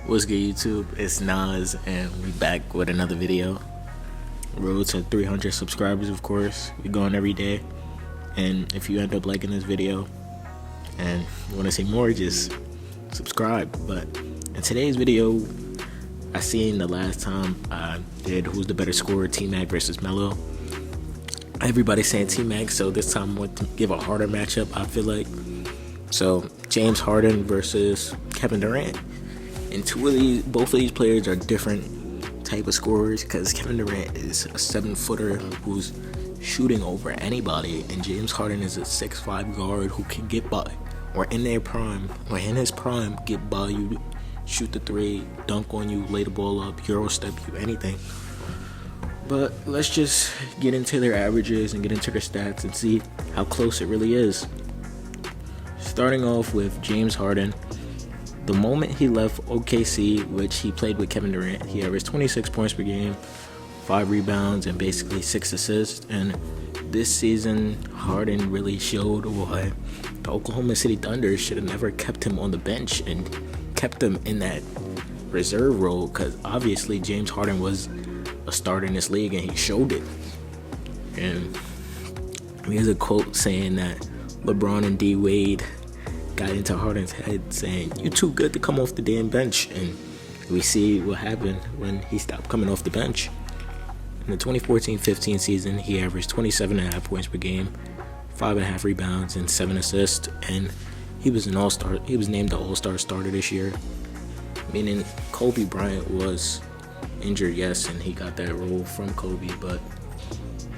What's good, YouTube? It's Nas, and we back with another video. Road to 300 subscribers, of course. We going every day. And if you end up liking this video and you want to see more, just subscribe. But in today's video, I seen the last time I did Who's the Better Scorer, T-Mac versus Melo. Everybody's saying T-Mac, so this time I want to give a harder matchup, I feel like. So, James Harden versus Kevin Durant. And both of these players are different type of scorers, because Kevin Durant is a 7-footer who's shooting over anybody, and James Harden is a 6'5" guard who can get by, or in his prime, get by you, shoot the three, dunk on you, lay the ball up, Euro step you, anything. But let's just get into their averages and get into their stats and see how close it really is. Starting off with James Harden. The moment he left OKC, which he played with Kevin Durant, he averaged 26 points per game, 5 rebounds, and basically 6 assists. And this season, Harden really showed why the Oklahoma City Thunder should have never kept him on the bench and kept him in that reserve role, because obviously James Harden was a starter in this league, and he showed it. And there's a quote saying that LeBron and D Wade got into Harden's head saying, "You too good to come off the damn bench." And we see what happened when he stopped coming off the bench. In the 2014-15 season, he averaged 27.5 points per game, 5.5 rebounds, and 7 assists. And he was an all-star. He was named the all-star starter this year. Meaning Kobe Bryant was injured, yes, and he got that role from Kobe, but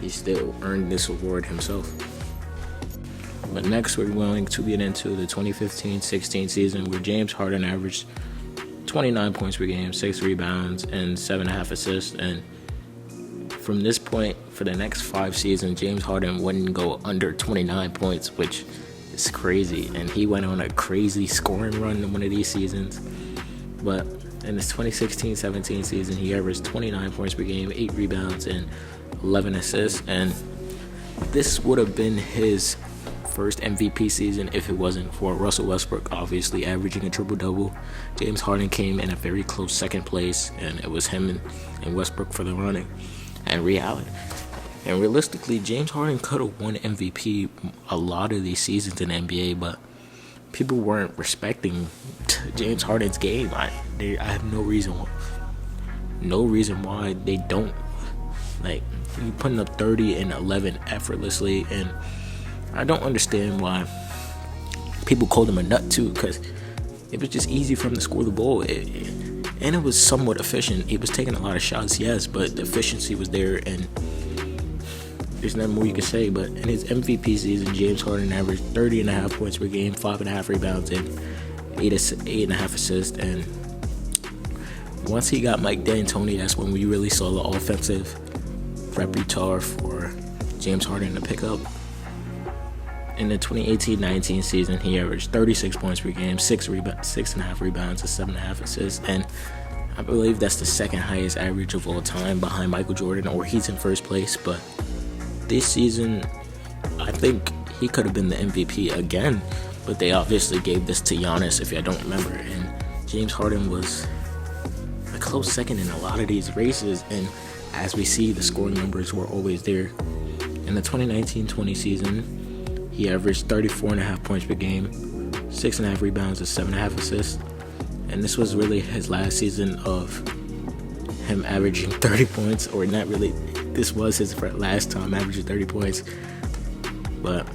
he still earned this award himself. But next, we're going to get into the 2015-16 season, where James Harden averaged 29 points per game, 6 rebounds, and 7.5 assists. And from this point, for the next 5 seasons, James Harden wouldn't go under 29 points, which is crazy. And he went on a crazy scoring run in one of these seasons. But in this 2016-17 season, he averaged 29 points per game, 8 rebounds, and 11 assists. And this would have been his first MVP season if it wasn't for Russell Westbrook obviously averaging a triple-double. James Harden came in a very close second place, and it was him and Westbrook for the running. And realistically, James Harden could have won MVP a lot of these seasons in the NBA, but people weren't respecting James Harden's game. I have no reason why they don't. Like, you putting up 30 and 11 effortlessly, and I don't understand why people called him a nut too, because it was just easy for him to score the ball, and it was somewhat efficient. He was taking a lot of shots, yes, but the efficiency was there, and there's nothing more you can say. But in his MVP season, James Harden averaged 30.5 points per game, 5.5 rebounds, and 8.5 assists. And once he got Mike D'Antoni, that's when we really saw the offensive repertoire for James Harden to pick up. In the 2018-19 season, he averaged 36 points per game, 6.5 rebounds, and 7.5 assists. And I believe that's the second highest average of all time behind Michael Jordan, or he's in first place. But this season, I think he could have been the MVP again, but they obviously gave this to Giannis, if I don't remember. And James Harden was a close second in a lot of these races, and as we see, the scoring numbers were always there. In the 2019-20 season, he averaged 34.5 points per game, 6.5 rebounds, and 7.5 assists. And this was really his last season of him averaging 30 points, or not really. This was his last time averaging 30 points. But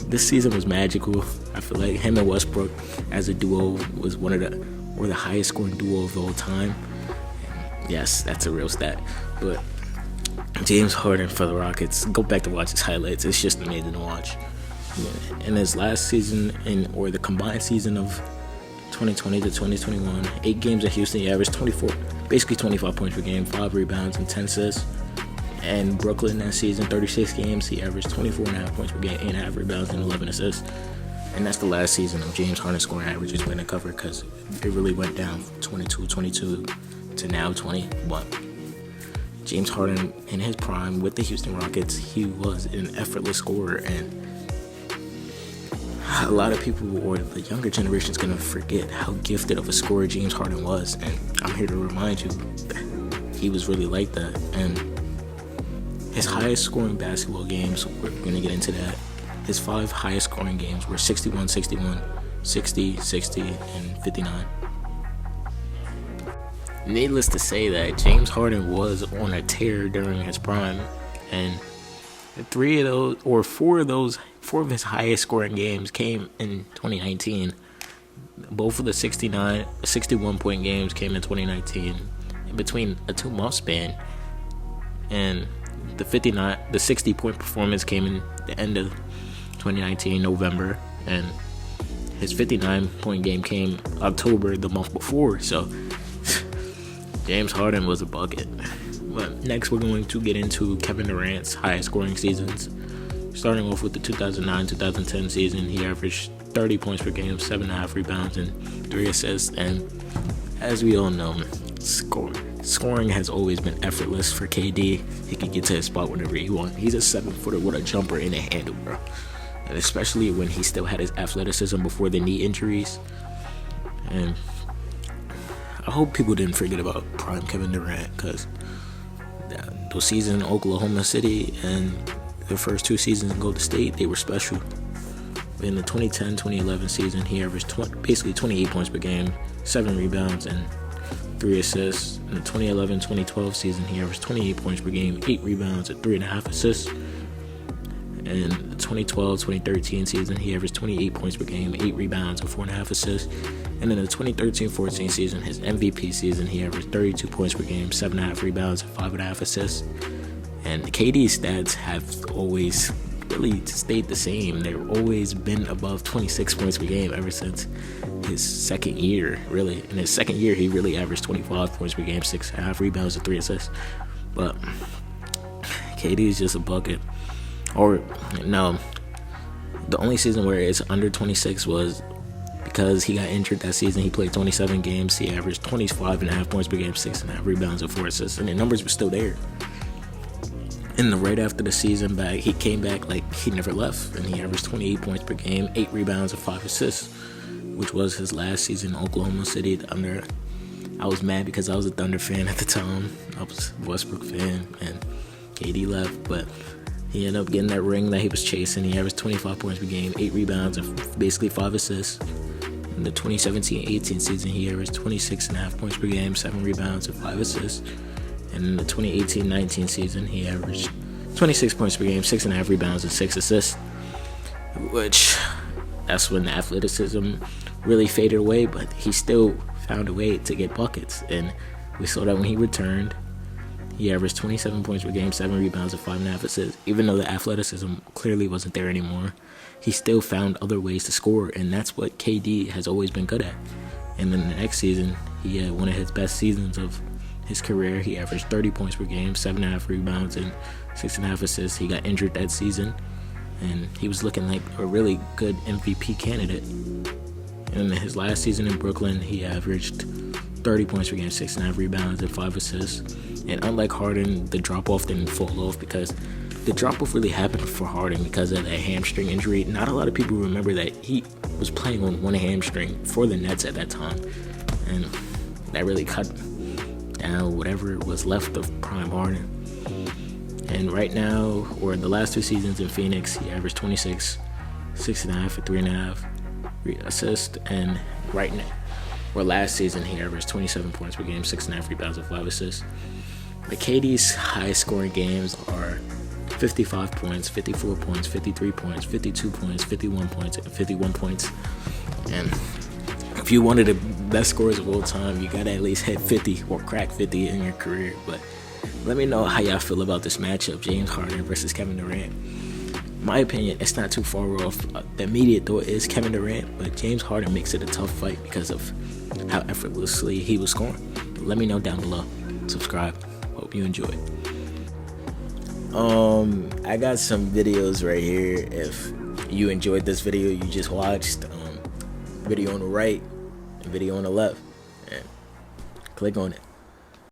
this season was magical. I feel like him and Westbrook as a duo was one of the highest scoring duo of all time. And yes, that's a real stat. But James Harden for the Rockets, go back to watch his highlights. It's just amazing to watch. In his last season, or the combined season of 2020 to 2021, 8 games in Houston, he averaged 25 points per game, 5 rebounds, and 10 assists. And Brooklyn that season, 36 games, he averaged 24.5 points per game, 8.5 rebounds, and 11 assists. And that's the last season of James Harden scoring averages when it covered, because it really went down from 22 to now 20. But James Harden in his prime with the Houston Rockets, he was an effortless scorer, and a lot of people, or the younger generation, is going to forget how gifted of a scorer James Harden was. And I'm here to remind you that he was really like that. And his highest scoring basketball games, we're going to get into that. His 5 highest scoring games were 61, 61, 60, 60, and 59. Needless to say that James Harden was on a tear during his prime, and 4 of his highest scoring games came in 2019. Both of the 61 point games came in 2019, in between a 2-month span, and the 60 point performance came in the end of 2019, November, and his 59 point game came October, the month before. So James Harden was a bucket. But next, we're going to get into Kevin Durant's highest scoring seasons. Starting off with the 2009-2010 season, he averaged 30 points per game, 7.5 rebounds, and 3 assists. And as we all know, scoring has always been effortless for KD. He can get to his spot whenever he wants. He's a 7-footer with a jumper and a handle, bro. And especially when he still had his athleticism before the knee injuries. And I hope people didn't forget about prime Kevin Durant, because those seasons in Oklahoma City and the first 2 seasons in Golden State, they were special. In the 2010-2011 season, he averaged basically 28 points per game, 7 rebounds, and 3 assists. In the 2011-2012 season, he averaged 28 points per game, 8 rebounds, and 3.5 assists. In the 2012-2013 season, he averaged 28 points per game, 8 rebounds, and 4.5 assists. And in the 2013-14 season, his MVP season, he averaged 32 points per game, 7.5 rebounds, and 5.5 assists. And KD's stats have always really stayed the same. They've always been above 26 points per game ever since his second year, really. In his second year, he really averaged 25 points per game, 6.5 rebounds, and 3 assists. But KD is just a bucket. Or, no, the only season where it's under 26 was because he got injured that season. He played 27 games. He averaged 25.5 points per game, 6.5 rebounds, and 4 assists. And the numbers were still there. And right after the season back, he came back like he never left. And he averaged 28 points per game, 8 rebounds, and 5 assists, which was his last season in Oklahoma City Thunder. I was mad because I was a Thunder fan at the time. I was a Westbrook fan, and KD left, but he ended up getting that ring that he was chasing. He averaged 25 points per game, 8 rebounds, and basically 5 assists. In the 2017-18 season, he averaged 26.5 points per game, 7 rebounds, and 5 assists. And in the 2018-19 season, he averaged 26 points per game, 6.5 rebounds, and 6 assists. Which, that's when the athleticism really faded away, but he still found a way to get buckets. And we saw that when he returned. He averaged 27 points per game, 7 rebounds, and 5.5 assists. Even though the athleticism clearly wasn't there anymore, he still found other ways to score, and that's what KD has always been good at. And then the next season, he had one of his best seasons of his career. He averaged 30 points per game, 7.5 rebounds, and 6.5 assists. He got injured that season, and he was looking like a really good MVP candidate. And in his last season in Brooklyn, he averaged 30 points per game, 6.5 rebounds, and 5 assists. And unlike Harden, the drop-off didn't fall off, because the drop-off really happened for Harden because of that hamstring injury. Not a lot of people remember that he was playing on one hamstring for the Nets at that time, and that really cut down whatever was left of prime Harden. And right now, or in the last 2 seasons in Phoenix, he averaged 26, 6.5, and 3.5 assists. And right now, or last season, he averaged 27 points per game, 6.5 rebounds, and 5 assists. But KD's highest scoring games are 55 points, 54 points, 53 points, 52 points, 51 points, and 51 points. And if you wanted the best scorers of all time, you gotta at least hit 50 or crack 50 in your career. But let me know how y'all feel about this matchup, James Harden versus Kevin Durant. In my opinion, it's not too far off. The immediate thought is Kevin Durant, but James Harden makes it a tough fight because of how effortlessly he was scoring. Let me know down below. Subscribe. Hope you enjoy. I got some videos right here. If you enjoyed this video you just watched, video on the right and video on the left, and click on it.